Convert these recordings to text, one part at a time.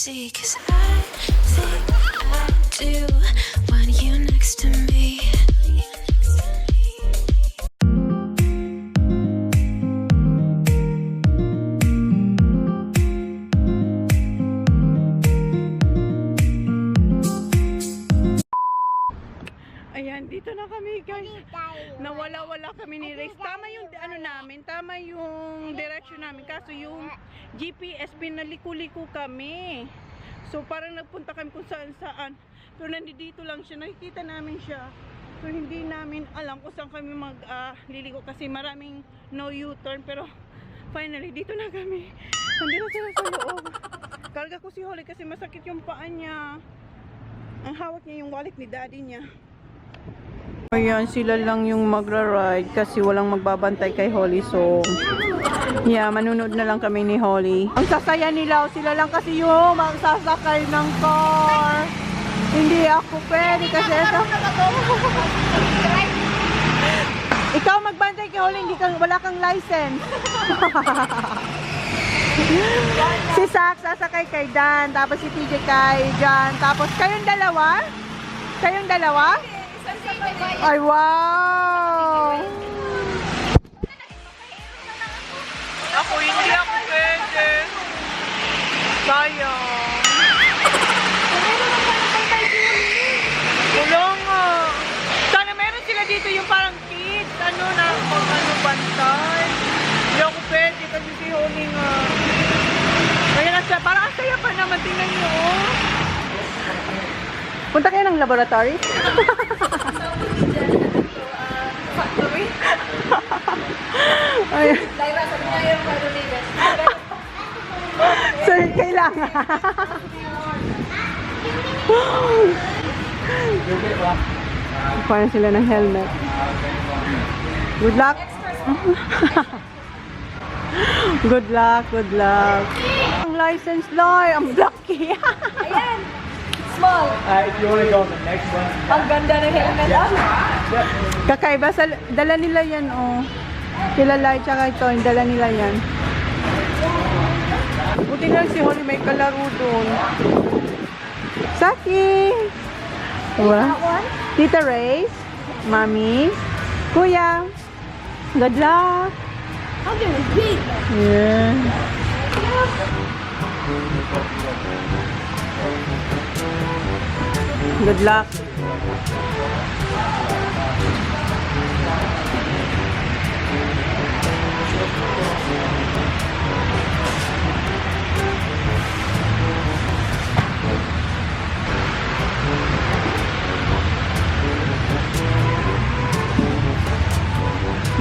see, 'cause I think I do when you're next to me. Ayan, dito na kami guys. Nawala-wala kami ni Rex. Tama yung ano namin, tama yung direction namin. Kaso yung GPS pinaliko-liko kami. So parang nagpunta kami kung saan-saan. Pero nandito lang siya, nakikita namin siya. So hindi namin alam kung saan kami liliko kasi maraming no U-turn. Pero finally, dito na kami. Nandito sila sa loob. Karga ko si Holly kasi masakit yung paa niya. Ang hawak niya yung wallet ni daddy niya. Ayan, sila lang yung magra-ride kasi walang magbabantay kay Holly. So, yeah, manunod na lang kami ni Holly. Ang sasaya nila, sila lang kasi yung magsasakay ng car. Hindi ako pwede kasi ito. Ikaw magbantay kay Holly, wala kang license. Si Sak sasakay kay Dan, tapos si TJ kay Jan, tapos kayong dalawa? Kayong dalawa? Ay, wow! Ako, hindi ako pwede. Sayang. Wala nga. Sana meron sila dito yung parang kids. Ano na, kung ano bantay. Hindi ako pwede kasi si Holly nga. Kaya nasa, parang ang saya pa naman. Tingnan nyo, oh. Punta kayo ng laboratory? Factory? Ay. Lyra, sabi niya yung Rodriguez. So, kailangan. Kuha sila ng helmet. Good luck. Good luck, good luck. Ang license loy, ang lucky. Ayan! Small. If you want to go on the next one. Ang ganda ng helmet. Kakaiba, dala nila yan, oh. Kilala, tsaka ito, yung dala nila yan. Buti na si Holly may kalaro doon. Saki! Diba? Tita Reyes, Mami, Kuya, good luck! How can it be? Yeah. Good luck.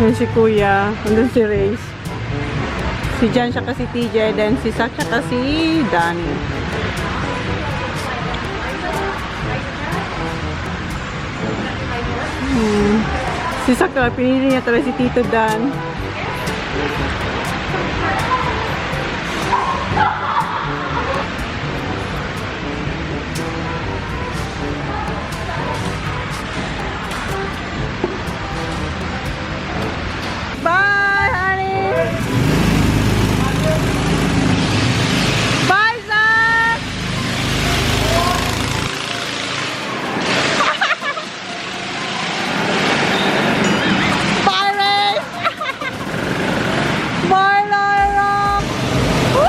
Yan si Kuya, nandun si Reyes. Si Jan siya kasi TJ, then si Sak siya kasi Danny. Si Sak, pinili niya talaga si Tito Dan. Bye, honey! Bye, Sak! Bye, Reyes! Bye, Lyra! Woo!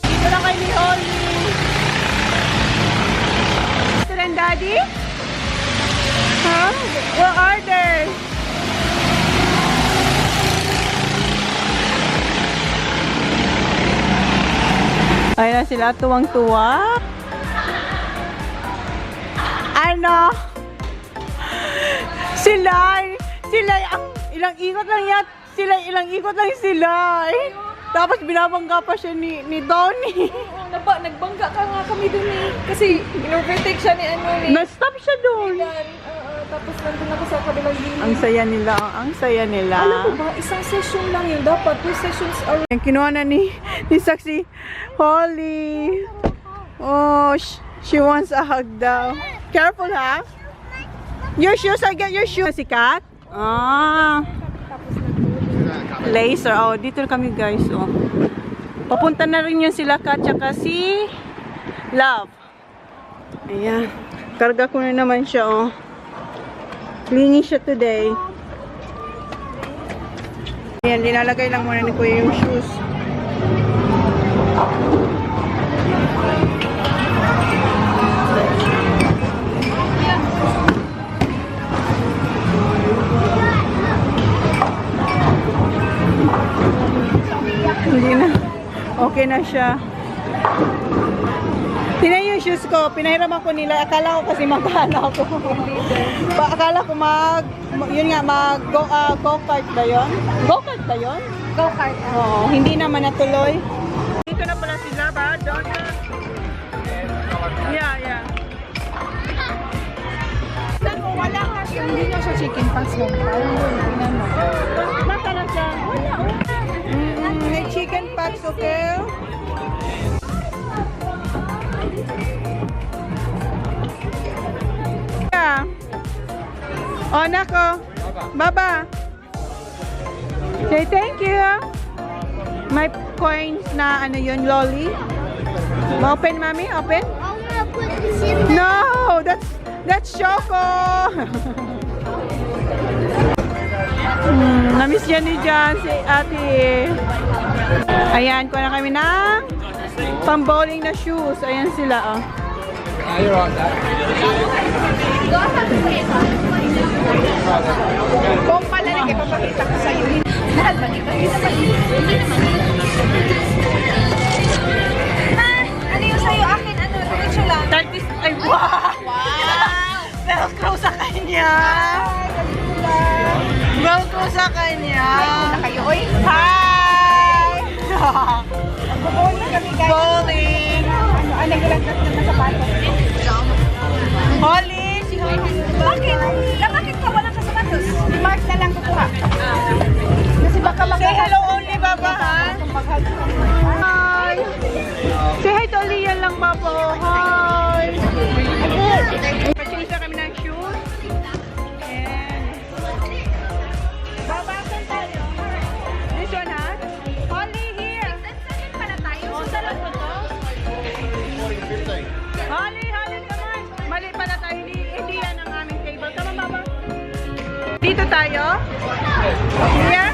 Dito lang kay ni Holly. Sister and Daddy? Huh? Where are they? Ayan na sila, tuwang-tuwa. Ano? Sila, ang ilang ikot lang yan. Ilang ikot lang sila. Tapos binabangga pa siya ni Donnie. Nagbangga ka nga kami dun eh. Kasi in-overtake siya ni ano ni. Na-stop siya doon. Tapos nandun ako sa kabilang gilid. Ang saya nila, ang saya nila. Alam mo ba, isang session lang yun. Dapat 2 sessions are... Yung kinuha na ni Saxy Holly. Oh, she wants a hug daw. Careful ha. Your shoes, I get your shoes. Si Kat? Ah. Laser. Oh, dito kami guys. Oh. Papunta na rin yun sila Kat tsaka si Love. Ayan. Karga ko na naman siya oh. Clingy siya today. Ayan, linalagay lang muna ni Kuya yung shoes. Hindi na. Okay na siya. Tingnan yung shoes ko. Pinahiram ako nila. Akala ko kasi mag-ano ako. Akala ko yun nga, go-kart ba yun? Go-kart ba yun? Go-kart. Oo. Hindi naman natuloy. Dito na pala sila ba? Doon na. Yeah. Saan mo? Wala nga siya. Hindi na siya chicken pants mo. Parang doon. Baka na siya. May chicken packs, okay? Yeah. Oh, nako. Baba. Say thank you. May coins na ano yun, lolly. Open, mommy? Open? I'm gonna put this in No, that's Choco. Namiss yan ni John, si ate. Ayan, kuha na kami ng pang-bowling na shoes. Ayan sila, oh. You're on that. Kung pala rin, ipapakita ko sa'yo. Lahat ba? Ano yung sa'yo? Akin, ano? Diretso lang. 30, ay, wow! Velcro sa kanya! Velcro sa kanya! Na kayo, oy. Hi! Bowling kami, guys. Bowling! Ano yung lagkas na sapatos? Holly! Si Holly! Bakit? Bakit ka walang kasapatos? Mark na lang kukuha. Kasi baka Say hello only, Baba, ha? Hi! Say hi to Lian lang, Baba. Hi! Purchase na kami ng shoes. And... Baba, saan tayo? This one, ha? Holly, here! Oh, sarap mo to? Holly, come on! Mali pala tayo. Hindi yan ang aming table. Come on, Baba. Dito tayo? Here?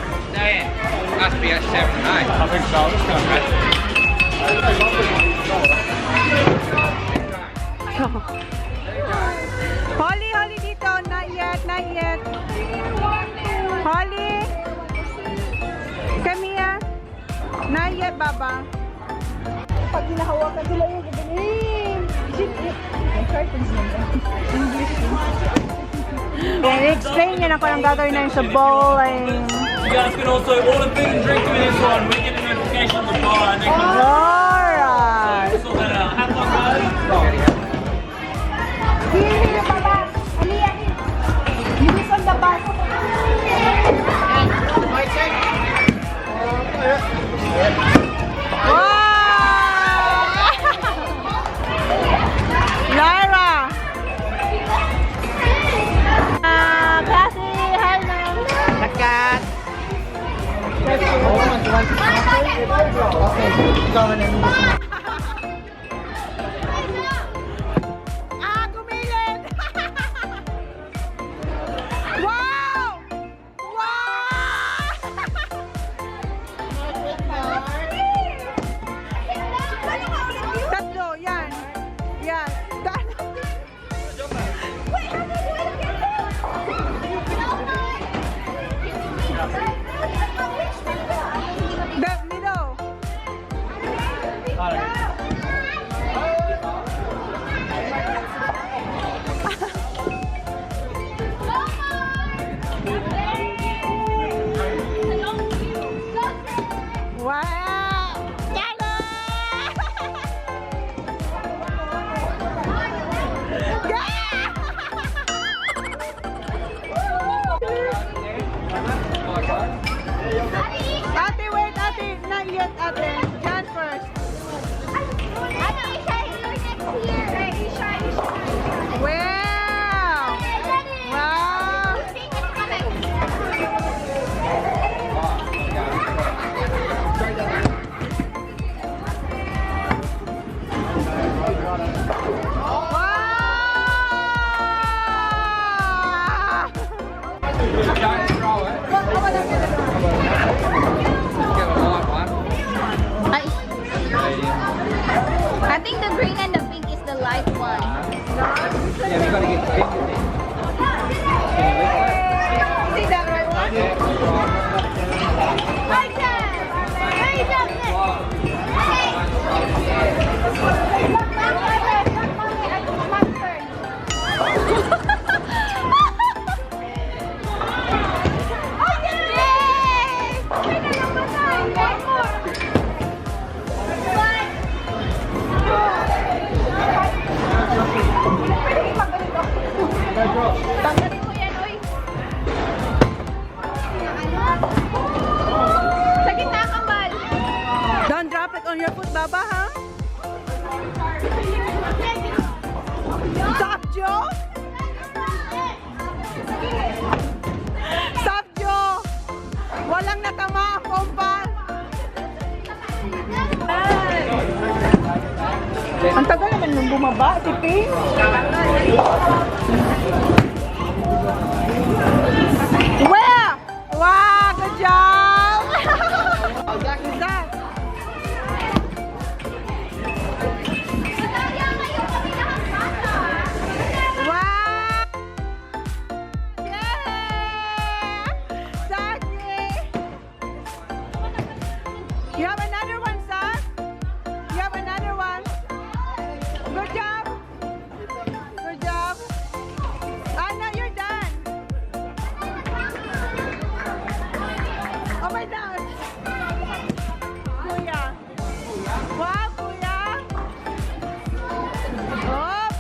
Must be at 7, 9. I think so. Let's go. Holly dito. Not yet. Holly. Come here. Not yet, Baba. Pag hinahawakan sila yung gagaling. May cartons naman. English. I-explain niya na kung anong gagawin na yun sa bowling. You guys can also order food and drink through this one. We get a notification on the bar and then come Alright. sort that out. Have fun, guys. Here, Baba. Aliyah. Use on the bus. Lyra! Cassie, hi ma'am! Nakat! Gumilid! Wow! Tatlo, yan. The middle. Wow! Ate, wait, ate. Not yet, ate. John first. Wow! Wow! Wow! Giant throw it. Let's get a light one. I think the green and the pink is the light one. Yeah, we gotta get the pink in. See that right one? Tanggalin mo yan, oy. Sa gitna, kambal. Don't drop it on your foot, Baba, ha? Stop, Joe! Stop, Joe! Walang natama ang kompal. Ang tagal naman nung bumaba, si Pink. Where? Wow, good job! Zach is that? Wow! Yeah! Zachy! You have another one, Zach? You have another one? Good job! Good job! Ah, no, you're done! Oh my God! Kuya! Wow, Kuya! Up!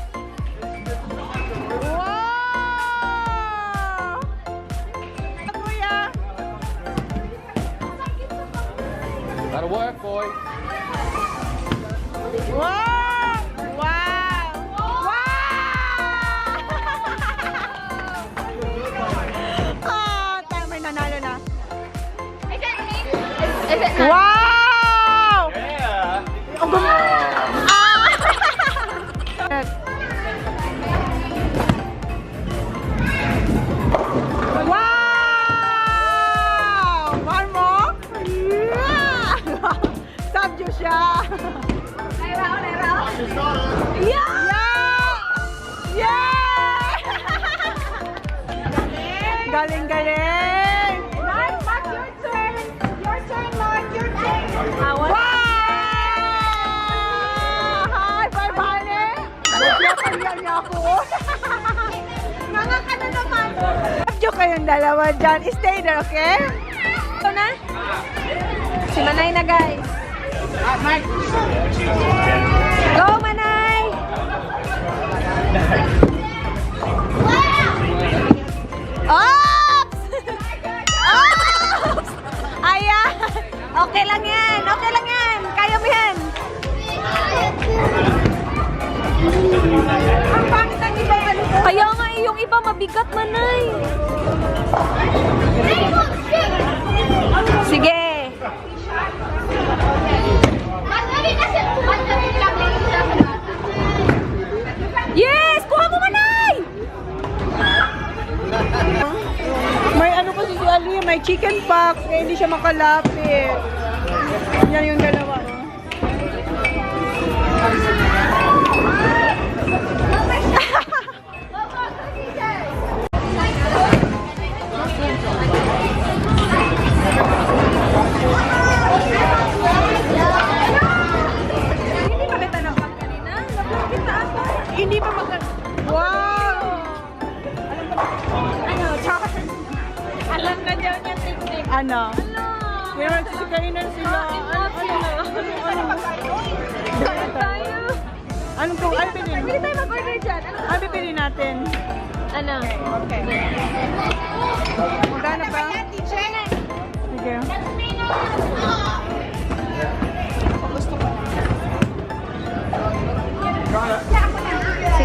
Wow! Kuya! That'll work, boy. Wow! Wow! Wow! Ah, tayo may nanalo na. Is it Wow! Yeah. Ang ganda! Ah! Wow! One more? Yeah! Sabyo siya! Yeah! Yeah! Galing-galing! Mark, your turn. Your turn, Mark. Your turn. Wow! Hi, bye-bye! Napalihan niya ako. Mga ka na naman. Sabyo kayong dalawa dyan. Stay there, okay? Ito na. Si Manay na, guys. Go, Manay! Oops! Oops! Ayan! Okay lang yan. Okay lang yan. Kaya mo yan. Ang pangit ang iba yung Kaya nga eh, yung iba mabigat, Manay. Sige. Yes! Kuha mo, Manay! May ano kasi si Ali, may chicken pox, kaya hindi siya makalapit. Yan yung dalawa. No? Hindi pa kita nabang kanina. Nabang kita ako. Hindi pa Wow! Ano, char. Alam na daw niya technique. Ano? Ano? Kaya magsisikainan sila. Tayo. Anong kung ano pili? Pwede tayo mag-order dyan. Ano pipili natin? Ano? Okay. Magkano pa? Sige.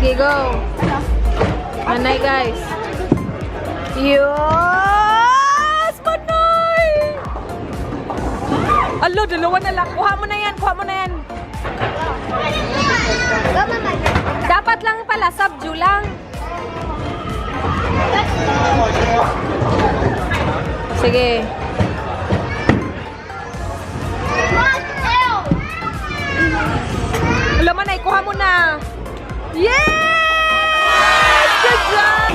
Sige, go. Manay, guys. Yes! Manay! Alo, dalawa na lang. Kuha mo na yan, kuha mo na yan. Dapat lang pala, subdue lang. Sige. Alo, Manay, kuha mo na. Yes! Good job!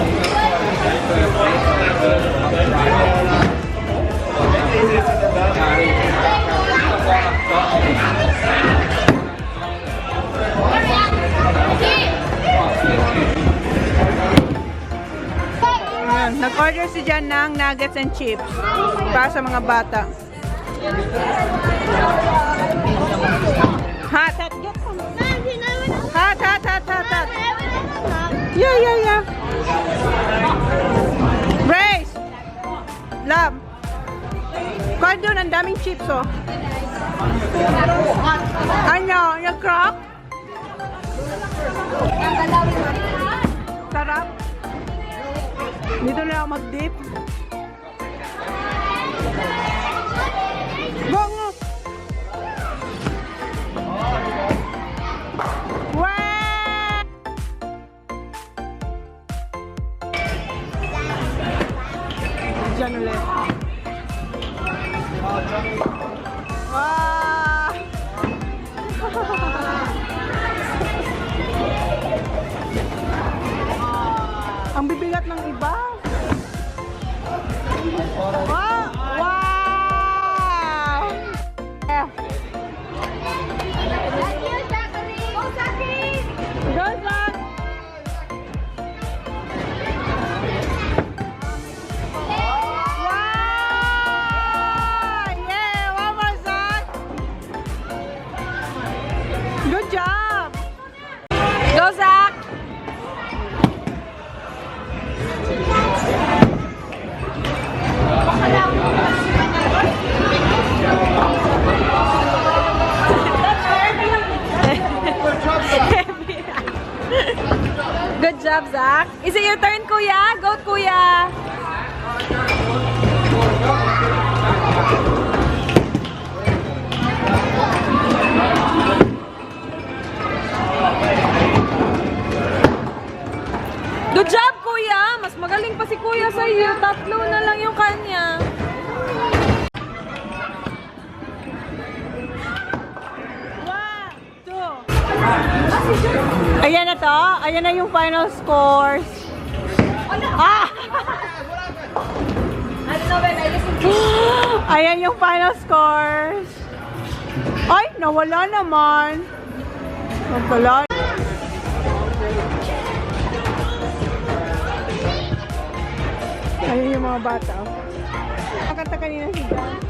Nag-order si Jan ng nuggets and chips para sa mga bata. Hot, hot, get some. Hot, hot, hot, hot, hot. Yeah. Brace! Love! Kuha doon, ang daming chips, oh. Ano? Yung crock? Sarap. Dito na ako mag-dip. Bongo! Wow! Diyan ulit. Wow! Ang bibigat ng iba. Wow! Wow! Yeah. Go, Zach! Wow! Yeah! One more, Zach! Good job! Go, Zach! Good job, Zach. Is it your turn, Kuya? Go, Kuya. Good job, Kuya. Mas magaling pa si Kuya sa iyo. Tatlo na lang yung kanya. Ayan na to. Ayan na yung final scores. Ah! Ayan yung final scores. Ay, nawala naman. Nawala. Ayan yung mga bata. Nakanta kanina si Jan.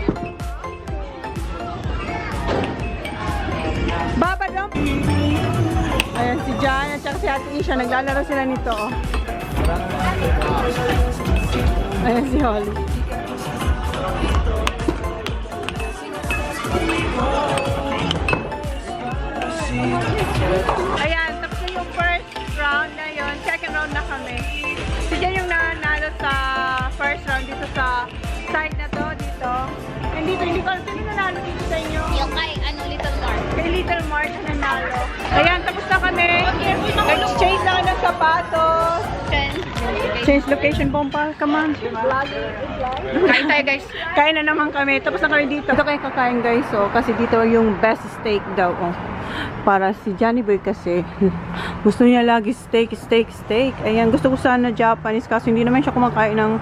Baba daw. Ayan si Jan at saka si Ate Isha. Naglalaro sila nito. Oh. Ayan si Holly. Ayan, tapos na yung first round na yun. Second round na kami. Si Jan yung nanalo sa first round dito sa side na to, dito. And dito, hindi ko alam sino nanalo dito sa inyo. Yung kay, Little Mart. Kay Little Mart na nanalo. Ayan, tapos na kami. Exchange na ng sapatos. Change location bomba. Come on. Kain tayo, guys. Kain na naman kami. Tapos na kami dito. Dito kayo kakain, guys. Oh, kasi dito yung best steak daw. Oh. Para si Johnny Boy kasi gusto niya lagi steak. Ayan, gusto ko sana Japanese kasi hindi naman siya kumakain ng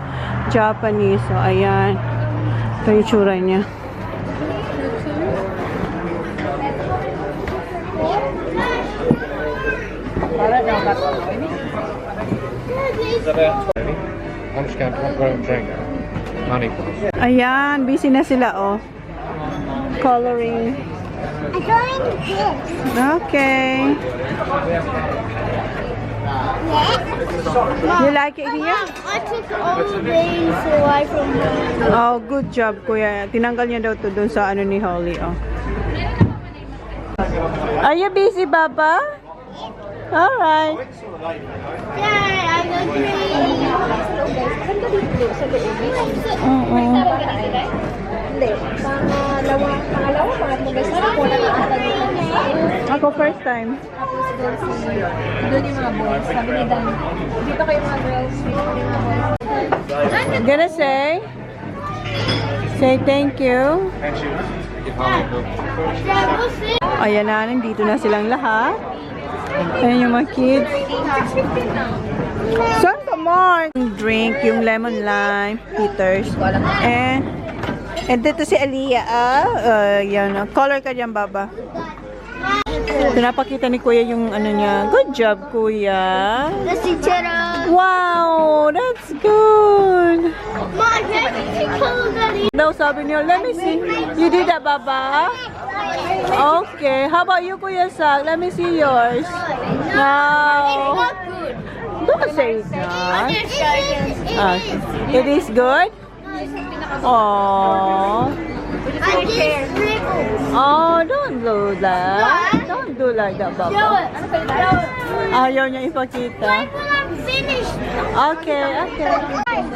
Japanese. So, ayan. Ito yung tsura niya. I'm just going to go and drink. Money, please. Ayan, busy na sila, oh. Coloring. I'm drawing this. Okay. You like it here? I took all these away from her. Oh, good job, kuya. Tinanggal niya daw to dun sa ano ni Holly, oh. Are you busy, Baba? Alright. Dad, I go Ako first time. Doon yung mga boys. Sabi ni Dan, dito kayo mga girls. I'm gonna say thank you. Ayan na, nandito na silang lahat. Ayan yung mga kids. Saan ka, Mark? Drink, yung lemon lime, Peters. And dito si Aliyah. Yan. Color ka dyan, Baba. Pinapakita ni Kuya yung ano niya. Good job, Kuya. Let's see, Cheddar. Wow, that's good. Mom, can I see color daddy? Daw sabi niyo, let me see. You did that, Baba? Okay. How about you, Kuya Sak? Let me see yours. No. Don't say it's not. It is good? Oh. Oh, don't do that. Don't do like that, Baba. Ayaw niya ipakita. Okay, okay.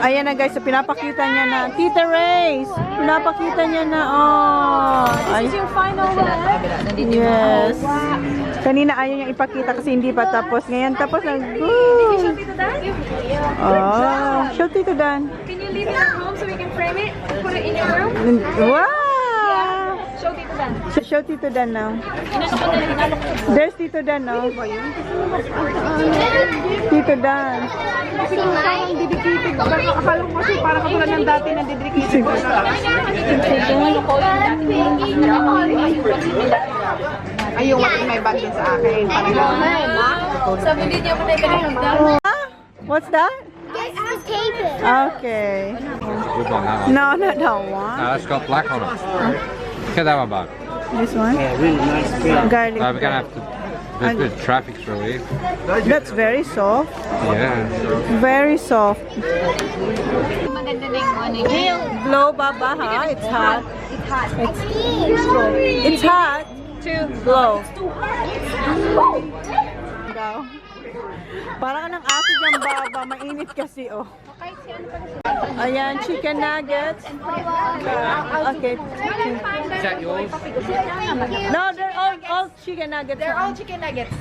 Ayan na guys, so pinapakita niya na. Tita Race, pinapakita niya na. Oh. This is your final one. Yes. Kanina ayaw niya ipakita kasi hindi pa tapos. Ngayon tapos na. Show Tito Dan? Oh, show Tito Dan. Can you leave it at home so we can frame it? Put it in your room? Wow! Show Tito Dan. Show Tito Dan now. There's Tito Dan now. Tito Dan. Akala ko kasi parang katulad ng dati na didrikitin ko. Ay, yung may bag din sa akin. Sabi din niya mo na ikanagdag. What's that? Yes, just tape it. Okay. Which one? That one? No, not that one. It's got black on it. Get that one back. This one? Garlic. We're gonna have to. This bit of traffic's really. That's very soft. Yeah. Very soft. Maganda na yung ano niya. Blow, Baba, ha? It's hot. It's hot. It's hot to blow. Daw. Parang ng aso dyan, Baba. Mainit kasi, oh. Ayan, chicken nuggets. Okay. Is that yours? No, they're all chicken nuggets. They're all chicken nuggets.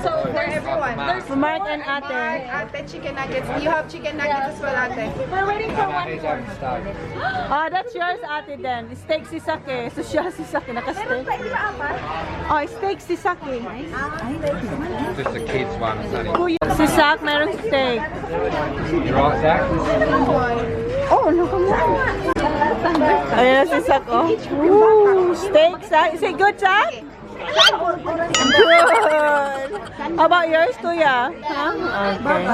So, for everyone. There's For Mark and Ate. ate chicken nuggets. You have chicken nuggets as well, ate. We're waiting for one more. Oh, that's yours, Ate, then. Steak si Sake. So, siya si Sake. Naka-steak. Oh, steak si Sake. Just the kids one. Sonny. Kuya, si Sak, meron steak. You right, Zach? Oh, ayan si Sak, oh. Ooh, steak, Sak. Is it good, Sak? Good. How about yours, Kuya? Huh? Okay.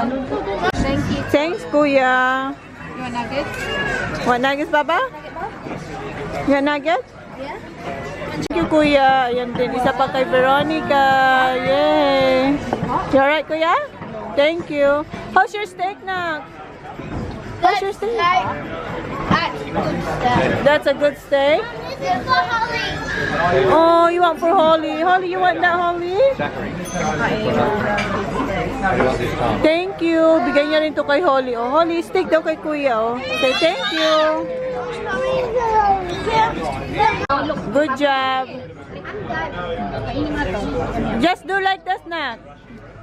Thank you. Thanks, Kuya. You want nuggets? What nuggets, Baba? You want nuggets? Yeah. Thank you, Kuya. Ayan din. Isa pa kay Veronica. Yay. You alright, Kuya? Thank you. How's your steak, Nak? How's your steak? That's a good steak. This is for Holly. Oh, you want for Holly. Holly, you want that, Holly? Thank you. Bigay niya rin to kay Holly. Oh, Holly, steak daw kay Kuya. Oh. Say thank you. Good job. Just do like this, Nak.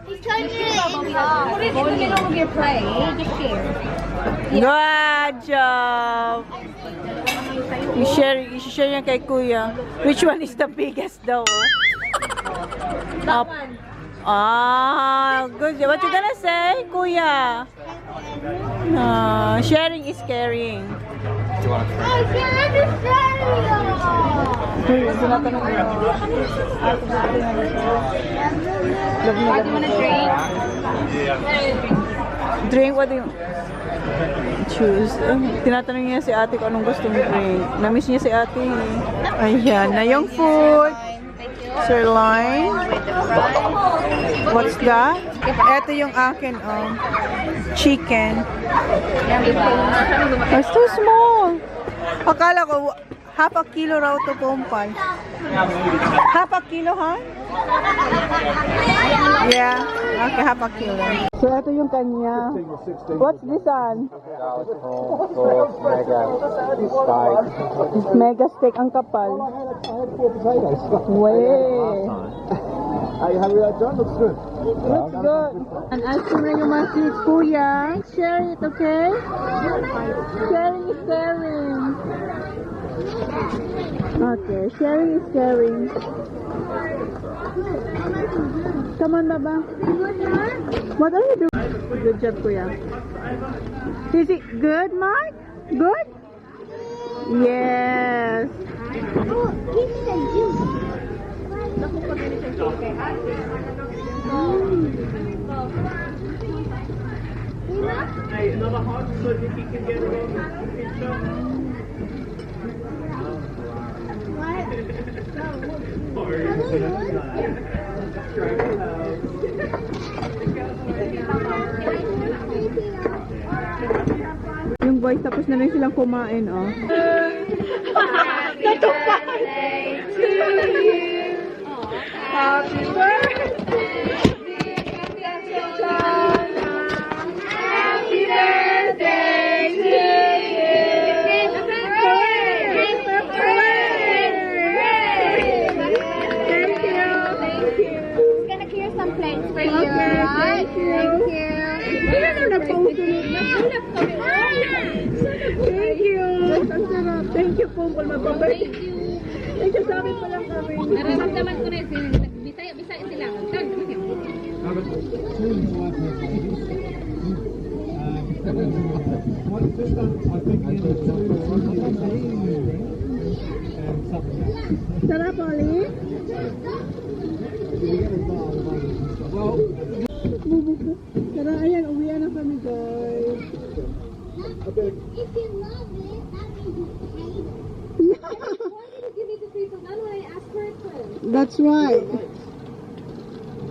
He's turning it Put it in the middle of your plate. Just share. Good job. You share yan kay Kuya. Which one is the biggest daw? That one. Ah, good. What you gonna say, Kuya? Sharing is caring. Do you want to I can't understand What do you want to drink? Drink, what do you choose? Tinatanong niya si ate kung anong gusto niya drink. Namiss niya si ate. Ayan na yung food. Sirloin. What's that? Ito yung akin, oh. Chicken. It's too small. Akala ko, half a kilo raw to Pompal. Half a kilo, huh? Yeah. Okay, half a kilo. So, ito yung kanya. What's this on? Mega steak ang kapal. Way. How we done? Looks good. Looks good. And ice cream na yung mga kids, kuya. Share it, okay? Sharing is caring. Okay, sharing is caring. Come on, Baba. What are you doing? Good job, kuya. Is it good, Mark? Good? Yes. Oh, give me the juice. Yung boys, tapos na rin silang kumain, oh. Natupa! Happy birthday! Happy birthday to you! Thank you! Thank you! I'm gonna clear some plates for you. Thank you! Thank you. Thank you! Ang sarap! Thank you, Pungkol. Magpapay. Thank you, sabi pa lang kami. Nararamdaman ko na Bisaya sila. Sarap, Oli? Tara, ayan, uwian na kami, guys. If you love it, that means you hate it. Why did you give me the free from when I asked for it first? That's right.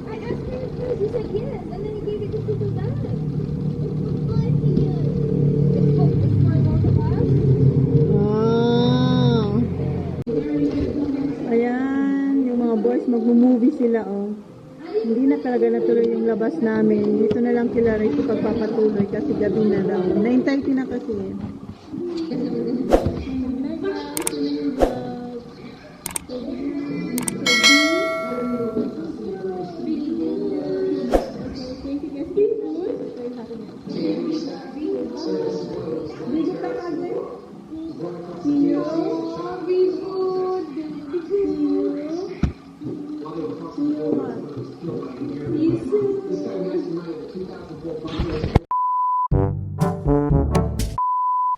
I asked for it first. You said yes, and then you gave it to people done. It's for both of us. Wow. Ayan, yung mga boys, mag-movie sila, oh. Hindi na talaga natuloy yung labas namin. Dito na lang kila Rito pagpapatuloy kasi gabi na daw. 9:30 na kasi.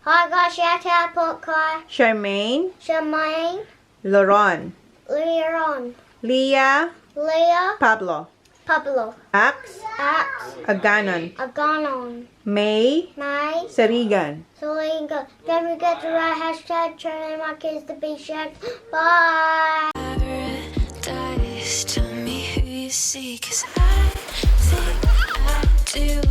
Hi guys, shout out podcast. Charmaine, Shemaine, Laron, Leon, Leah, Leah, Pablo, Pablo, Ax, Ax, Aganon, Aganon, May, May, Sarigan. Selinga. Don't forget to write hashtag ChonaAndMyKids to be shared. Bye. Paradise, tell me who you see, 'cause I think I do.